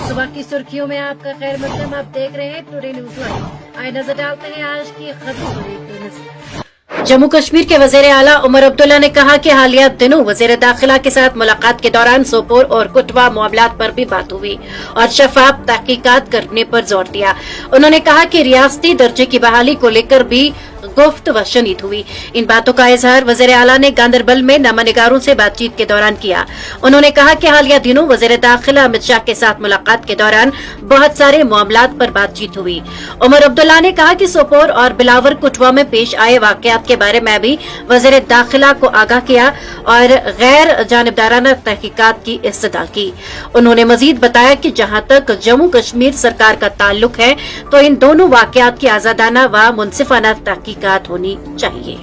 सुबह की सुर्खियों में आपका खैर मकदम। आप देख रहे हैं टुडे न्यूज लाइव। आइए नजर डालते हैं आज की खबरों। जम्मू कश्मीर के वजीर आला उमर अब्दुल्ला ने कहा कि हालिया दिनों वजीर दाखिला के साथ मुलाकात के दौरान सोपोर और कुटवा मामलात पर भी बात हुई और शफाफ तहकीकात करने पर जोर दिया। उन्होंने कहा कि रियासती दर्जे की बहाली को लेकर भी गुफ्त व शनीद हुई। इन बातों का इजहार वजीर आला ने गांदरबल में नामानिगारों से बातचीत के दौरान किया। उन्होंने कहा कि हालिया दिनों वजीर दाखिला अमित शाह के साथ मुलाकात के दौरान बहुत सारे मामलात पर बातचीत हुई। उमर अब्दुल्ला ने कहा कि सोपोर और बिलावर कुटवा में पेश आए वाकयात के बारे में भी वजीर दाखिला को आगाह किया और गैर जानिबदाराना तहकीकात की इस्तदा की। उन्होंने मजीद बताया कि जहां तक जम्मू कश्मीर सरकार का ताल्लुक है तो इन दोनों वाकयात की आजादाना व मुनसिफाना तहकीकात होनी चाहिए।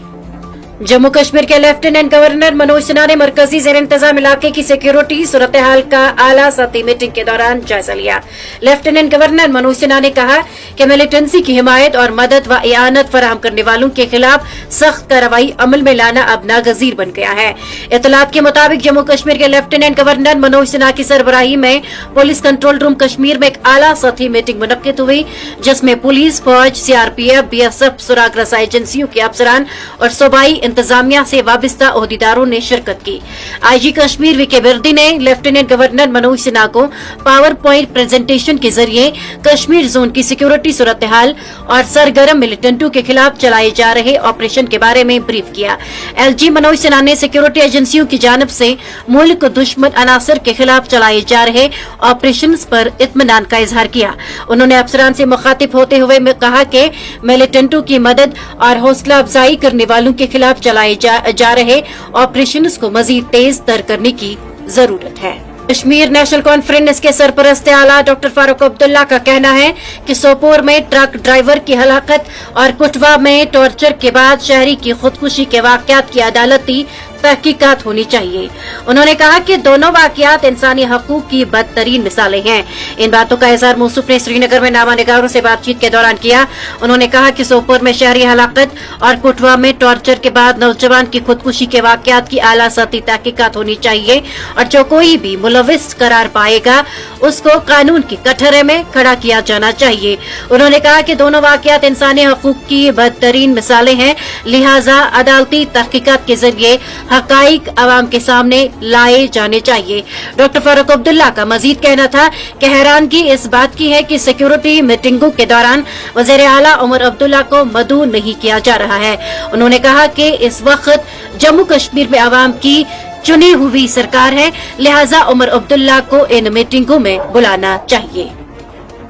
जम्मू कश्मीर के लेफ्टिनेंट गवर्नर मनोज सिन्हा ने मरकजी जेर इंतजाम इलाके की सिक्योरिटी सूरत हाल का आला सतही मीटिंग के दौरान जायजा लिया। लेफ्टिनेंट गवर्नर मनोज सिन्हा ने कहा कि मिलिटेंसी की हिमायत और मदद व इआनत फराहम करने वालों के खिलाफ सख्त कार्रवाई अमल में लाना अब नागजीर बन गया है। इतलात के मुताबिक जम्मू कश्मीर के लेफ्टिनेंट गवर्नर मनोज सिन्हा की सरबराही में पुलिस कंट्रोल रूम कश्मीर में एक आला सतही मीटिंग मुनक्किद हुई, जिसमें पुलिस, फौज, सीआरपीएफ, बीएसएफ, सुराग रसा एजेंसियों के अफसरान और सूबाई इंतजामिया से वाबस्ता ओहदेदारों ने शिरकत की। आईजी कश्मीर वीके बिर्दी ने लेफ्टिनेंट गवर्नर मनोज सिन्हा को पावर पॉइंट प्रेजेंटेशन के जरिए कश्मीर जोन की सिक्योरिटी सूरत हाल और सरगर्म मिलिटेंटों के खिलाफ चलाए जा रहे ऑपरेशन के बारे में ब्रीफ किया। एलजी मनोज सिन्हा ने सिक्योरिटी एजेंसियों की जानब से मुल्क दुश्मन अनासर के खिलाफ चलाए जा रहे ऑपरेशन पर इत्मीनान का इजहार किया। उन्होंने अफसरान से मुखातिब होते हुए कहा कि मिलिटेंटों की मदद और हौसला अफजाई करने वालों के खिलाफ चलाए जा रहे ऑपरेशंस को मजीद तेज तर करने की जरूरत है। कश्मीर नेशनल कॉन्फ्रेंस के सरपरस्त आला डॉक्टर फारूक अब्दुल्ला का कहना है कि सोपोर में ट्रक ड्राइवर की हलाकत और कुटवा में टॉर्चर के बाद शहरी की खुदकुशी के वाकयात की अदालती तहकीकात होनी चाहिए। उन्होंने कहा कि दोनों वाकयात इंसानी हकूक की बदतरीन मिसालें हैं। इन बातों का इजहार मूसुफ ने श्रीनगर में नामानिगारों से बातचीत के दौरान किया। उन्होंने कहा कि सोपोर में शहरी हलाकत और कुटवा में टॉर्चर के बाद नौजवान की खुदकुशी के वाकयात की आला सतही तहकीकात होनी चाहिए और जो कोई भी मुलविस करार पाएगा उसको कानून की कटघरे में खड़ा किया जाना चाहिए। उन्होंने कहा कि दोनों वाकयात इंसानी हकूक की बदतरीन मिसालें हैं, लिहाजा अदालती तहकीकात के जरिए हकाइक अवाम के सामने लाए जाने चाहिए। डॉक्टर फारूक अब्दुल्ला का मजीद कहना था कि हैरानगी इस बात की है कि सिक्योरिटी मीटिंगों के दौरान वजीर आला उमर अब्दुल्ला को मदऊ नहीं किया जा रहा है। उन्होंने कहा कि इस वक्त जम्मू कश्मीर में अवाम की चुनी हुई सरकार है, लिहाजा उमर अब्दुल्ला को इन मीटिंगों में बुलाना चाहिए।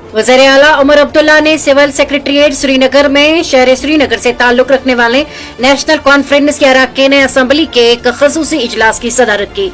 वज़ीर आला उमर अब्दुल्ला ने सिविल सेक्रेटरीट श्रीनगर में शहर श्रीनगर से ताल्लुक रखने वाले नेशनल कॉन्फ्रेंस के अरकान असम्बली के एक खसूसी इजलास की सदारत की।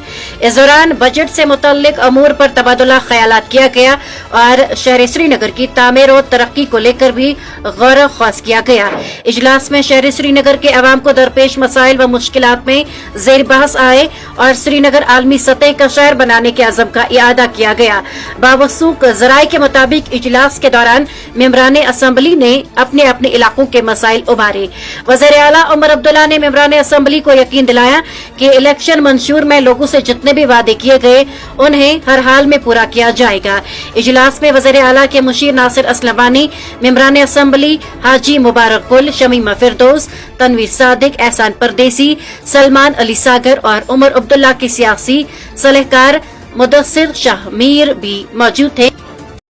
इस दौरान बजट से मुतल्लिक अमूर पर तबादला ख्यालात किया गया और शहर श्रीनगर की तामीर और तरक्की को लेकर भी गौर ख्वास किया गया। इजलास में शहर श्रीनगर के अवाम को दरपेश मसाइल व मुश्किलात में जेर बहस आए और श्रीनगर आलमी सतह का शहर बनाने के अज़म का इआदा किया गया। बावसूख जराये के मुताबिक इजलास के दौरान मेंबरान असम्बली ने अपने अपने इलाकों के मसाइल उभारे। वज़ीर आला उमर अब्दुल्ला ने मेंबरान असम्बली को यकीन दिलाया कि इलेक्शन मंशूर में लोगों से जितने भी वादे किए गए उन्हें हर हाल में पूरा किया जाएगा। इजलास में वज़ीर आला के मुशीर नासिर असलमानी, मेंबरान असम्बली हाजी मुबारक गुल, शमीमा फिरदौस, तनवीर सादिक, एहसान परदेसी, सलमान अली सागर और उमर अब्दुल्ला के सियासी सलाहकार मुदस्सिर शाह मीर भी मौजूद थे।